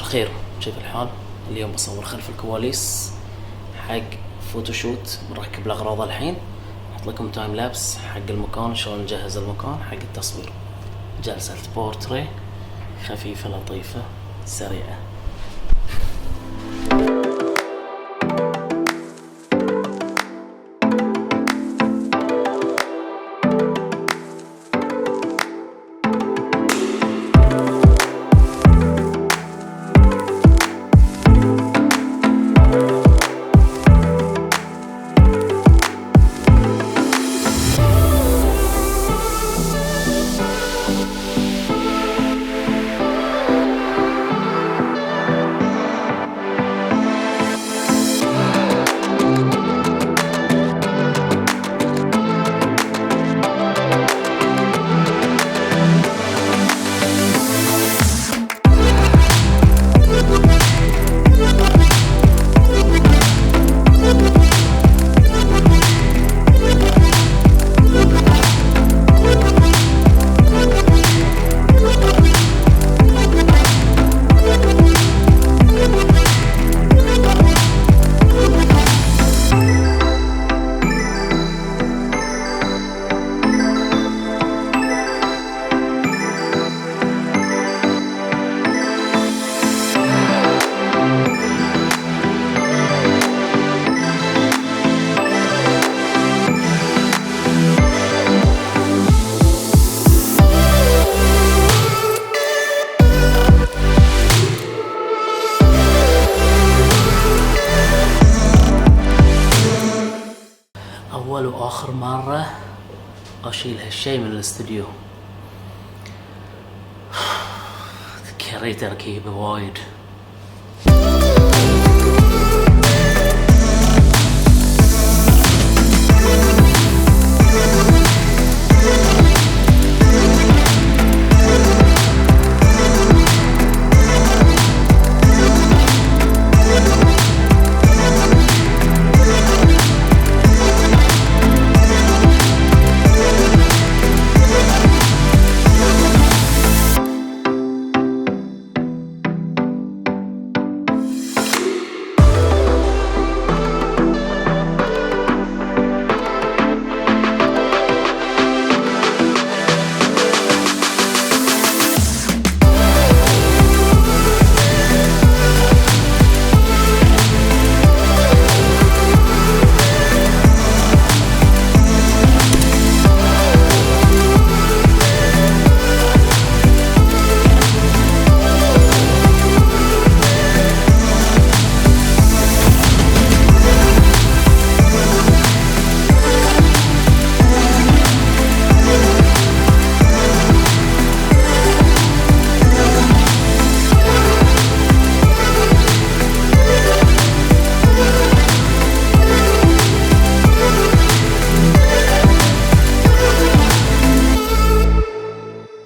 الخير، كيف الحال؟ اليوم بصور خلف الكواليس حق فوتوشوت، بنركب الأغراض الحين، أحط لكم تايم لابس حق المكان، شلون نجهز المكان حق التصوير. جلسة بورتريه خفيفة لطيفة سريعة. أول وآخر مرة أشيل هالشي من الاستوديو، كرهت تركيبه وايد.